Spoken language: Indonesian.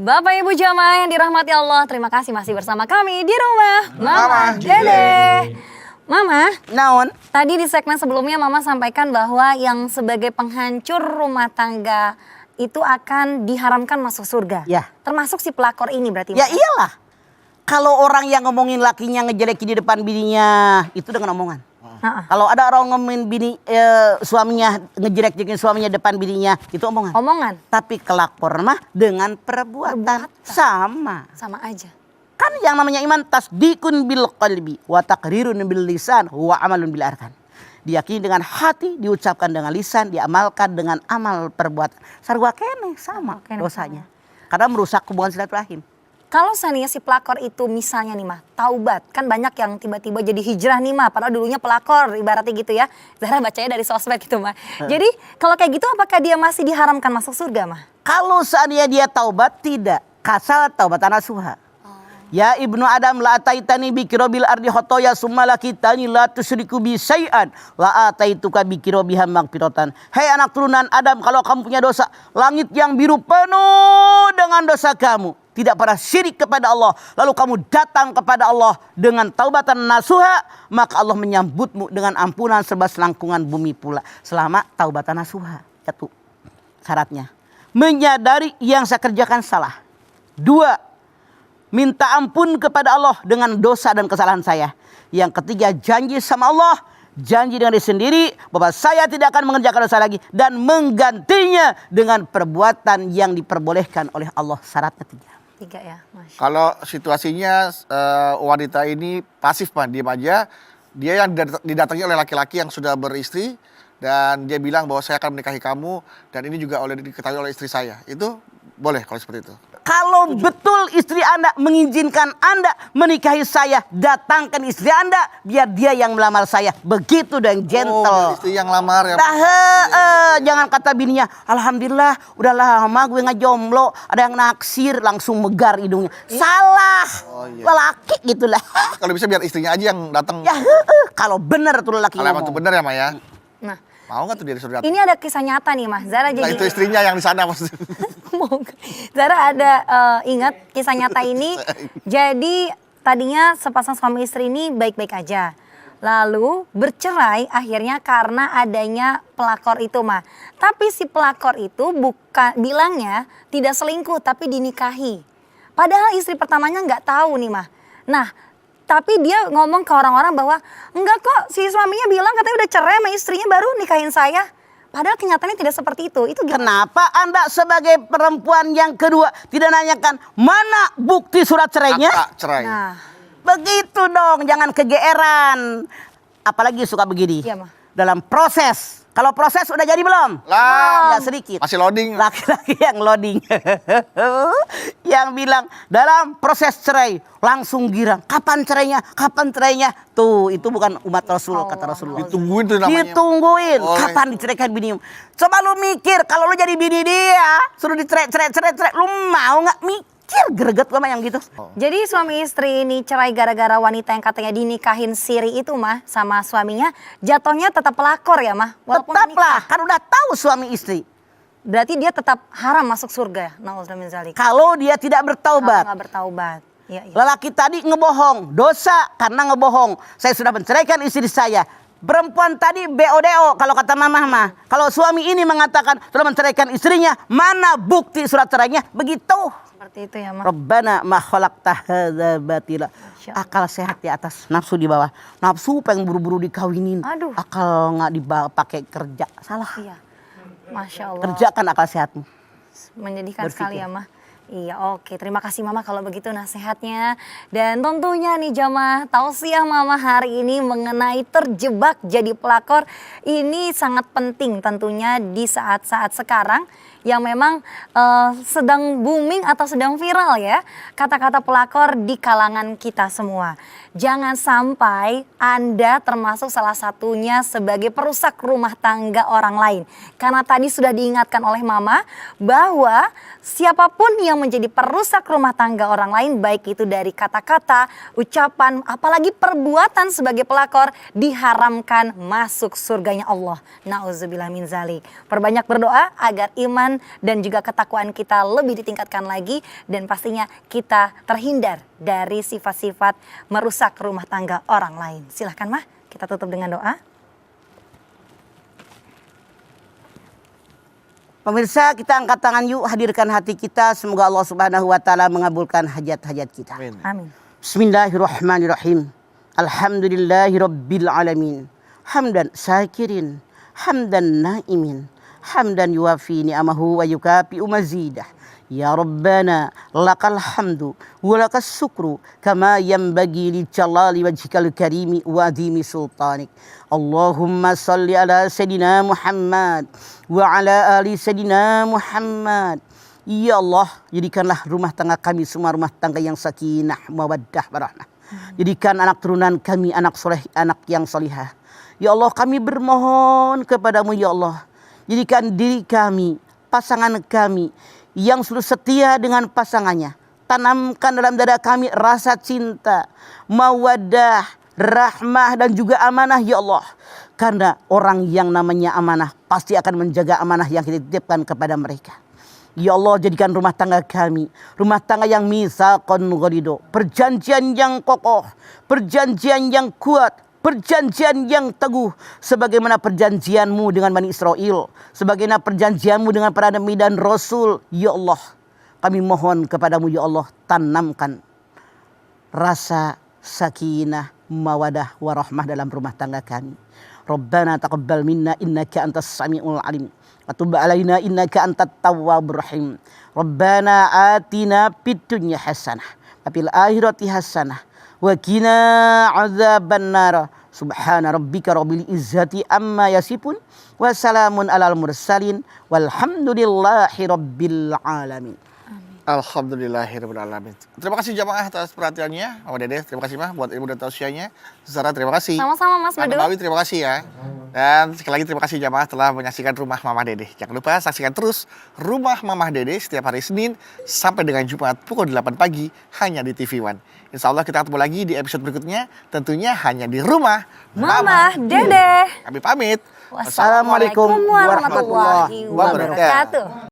Bapak Ibu jamaah yang dirahmati Allah, terima kasih masih bersama kami di rumah Mama Dede. Mama, Naon? tadi di segmen sebelumnya Mama sampaikan bahwa yang sebagai penghancur rumah tangga itu akan diharamkan masuk surga. Ya. Termasuk si pelakor ini berarti. Ya Mama? iyalah. Kalau orang yang ngomongin lakinya ngejelekin di depan bininya, itu dengan omongan. Kalau ada orang ngomongin suaminya ngejelek-jelekin suaminya depan bininya, itu omongan. Omongan. Tapi kelakor mah dengan perbuatan. Sama aja. Kan yang namanya iman tasdikun bil qalbi wa taqrirun bil lisan wa amalun bil arkan. Diyakini dengan hati, diucapkan dengan lisan, diamalkan dengan amal perbuatan. Sarua kene sama dosanya. Karena merusak hubungan silaturahim. Kalau seandainya si pelakor itu misalnya nih mah taubat, kan banyak yang tiba-tiba jadi hijrah nih mah, padahal dulunya pelakor ibaratnya gitu ya. Zahra bacanya dari sosmed gitu mah. Jadi kalau kayak gitu apakah dia masih diharamkan masuk surga mah? Kalau seandainya dia taubat, tidak. Kasal taubatan nasuha. Ya ibnu Adam la ataitani bikirobil ardi khotoya summa lakitani la tusyriku bi syai'an la ataituka bikirobiha magfiratan. Hei anak turunan Adam, kalau kamu punya dosa, langit yang biru penuh dengan dosa kamu, tidak pernah syirik kepada Allah, lalu kamu datang kepada Allah dengan taubatan nasuha, maka Allah menyambutmu dengan ampunan serba selangkungan bumi pula. Selama taubatan nasuha. Satu syaratnya, menyadari yang saya kerjakan salah. Dua, minta ampun kepada Allah dengan dosa dan kesalahan saya. Yang ketiga, janji sama Allah, janji dengan diri sendiri bahwa saya tidak akan mengerjakan dosa lagi dan menggantinya dengan perbuatan yang diperbolehkan oleh Allah. Syaratnya tiga ya, Masya. Kalau situasinya wanita ini pasif, Pak, diam aja. Dia yang didatangi oleh laki-laki yang sudah beristri dan dia bilang bahwa saya akan menikahi kamu dan ini juga diketahui oleh istri saya. Itu boleh kalau seperti itu. Kalau betul istri Anda mengizinkan Anda menikahi saya, datangkan istri Anda biar dia yang melamar saya. Begitu dan gentle. Oh, istri yang lamar ya. Jangan kata bininya, alhamdulillah udah lama gue ngejomblo, ada yang naksir, langsung megar hidungnya. Salah. Lelaki gitulah. Kalau bisa biar istrinya aja yang datang. Ya, kalau benar tuh lelaki Kalau emang ngomong. itu benar ya, Maya. Nah, mau nggak tuh dia disuruh datang? ini ada kisah nyata nih Mas. Zara jadi Nah, itu istrinya yang di sana maksudnya. Zara ada ingat kisah nyata ini. Jadi tadinya sepasang suami istri ini baik-baik aja. Lalu bercerai akhirnya karena adanya pelakor itu mah. Tapi si pelakor itu bukan bilangnya tidak selingkuh tapi dinikahi. Padahal istri pertamanya nggak tahu nih mah. Nah, tapi dia ngomong ke orang-orang bahwa enggak kok, si suaminya bilang katanya udah cerai sama istrinya baru nikahin saya. Padahal kenyataannya tidak seperti itu. Itu gimana? Kenapa Anda sebagai perempuan yang kedua tidak nanyakan mana bukti surat cerainya? Akta cerai. Nah, Begitu dong, jangan kegeeran. Apalagi suka begini. Iya, Ma. Dalam proses. Kalau proses udah jadi belum? Lah, Nggak sedikit. masih loading. Laki-laki yang loading. Yang bilang dalam proses cerai langsung girang. Kapan cerainya? Kapan cerainya? Tuh, itu bukan umat Rasul, kata Rasulullah. Ditungguin tuh namanya. Ditungguin. Boleh. Kapan diceraikan bini? Coba lu mikir, kalau lu jadi bini dia, suruh dicerai, lu mau nggak mikir? Greget gua mah yang gitu. jadi suami istri ini cerai gara-gara wanita yang katanya dinikahin siri itu mah sama suaminya, jatuhnya tetap pelakor ya mah. Walaupun Tetaplah, menikah. kan udah tahu suami istri. Berarti dia tetap haram masuk surga. Nauzubillah min zalik. Kalau dia tidak Kalau bertaubat. nggak bertaubat. Iya, iya. Lelaki tadi ngebohong, dosa karena ngebohong. Saya sudah menceraikan istri saya. Perempuan tadi BODO kalau kata mamah mah. Kalau suami ini mengatakan sudah menceraikan istrinya, mana bukti surat cerainya? Begitu. Seperti itu ya mah. Rabbana ma khalaqta hadza batila. Akal sehat di atas, nafsu di bawah. Nafsu pengen buru-buru dikawinin. Aduh. Akal nggak dipakai kerja. Salah. Iya. Masya Allah. Kerjakan akal sehatmu. Menyedihkan Berpikir. sekali ya mah. Iya, oke. Terima kasih Mama kalau begitu nasihatnya. Dan tentunya nih jamaah, tausiah Mama hari ini mengenai terjebak jadi pelakor. Ini sangat penting tentunya di saat-saat sekarang yang memang sedang booming atau sedang viral ya. Kata-kata pelakor di kalangan kita semua. Jangan sampai Anda termasuk salah satunya sebagai perusak rumah tangga orang lain. Karena tadi sudah diingatkan oleh Mama bahwa siapapun yang menjadi perusak rumah tangga orang lain, baik itu dari kata-kata, ucapan, apalagi perbuatan sebagai pelakor, diharamkan masuk surganya Allah. Nauzubillah min zalik. Perbanyak berdoa agar iman iman dan juga ketakwaan kita lebih ditingkatkan lagi, dan pastinya kita terhindar dari sifat-sifat merusak rumah tangga orang lain. Silahkan Mah, kita tutup dengan doa. Pemirsa, kita angkat tangan yuk, hadirkan hati kita. Semoga Allah Subhanahu wa taala mengabulkan hajat-hajat kita. Amin. Amin. Bismillahirrahmanirrahim. Alhamdulillahirabbil alamin. Hamdan syakirin, hamdan naimin, hamdan yuwafi ni'amahu wa yukafi'u mazidah. Ya Rabbana lakal hamdu wa lakas syukru kama yanbaghi li jalali wajhikal karimi wa adhimi sultanik. Allahumma salli ala Sayyidina Muhammad wa ala ali Sayyidina Muhammad. Ya Allah, jadikanlah rumah tangga kami semua rumah tangga yang sakinah, mawaddah, warahmah. Jadikan anak turunan kami anak soleh, anak yang solihah. Ya Allah, kami bermohon kepadamu ya Allah. Jadikan diri kami, pasangan kami yang selalu setia dengan pasangannya. Tanamkan dalam dada kami rasa cinta, mawaddah, rahmah dan juga amanah ya Allah. Karena orang yang namanya amanah pasti akan menjaga amanah yang kita titipkan kepada mereka. Ya Allah, jadikan rumah tangga kami rumah tangga yang mitsaqan ghalido, perjanjian yang kokoh, perjanjian yang kuat, perjanjian yang teguh, sebagaimana perjanjianmu dengan Bani Israel, sebagaimana perjanjianmu dengan para nabi dan rasul. Ya Allah, kami mohon kepadamu ya Allah, tanamkan rasa sakinah, mawadah, warahmah dalam rumah tangga kami. Rabbana taqabbal minna innaka antas samiul alim wa tub alaina innaka antat tawwabur rahim. Rabbana atina fid dunya hasanah wa fil akhirati hasanah wa qina adzabannar. Subhana rabbika rabbil izzati amma yasifun wa salamun alal mursalin walhamdulillahi rabbil alamin. Alhamdulillahirrahmanirrahim. Terima kasih jamaah atas perhatiannya. Mama Dede, terima kasih Mah buat ilmu dan tausiahnya. Zara, terima kasih. Sama-sama Mas Tante Bedu. Bawi, terima kasih ya. Dan sekali lagi terima kasih jamaah telah menyaksikan Rumah Mama Dede. Jangan lupa saksikan terus Rumah Mama Dede setiap hari Senin sampai dengan Jumat pukul 8 pagi hanya di TV One. Insya Allah kita ketemu lagi di episode berikutnya, tentunya hanya di Rumah Mama Dede. Kami pamit. Wassalamualaikum warahmatullahi wabarakatuh.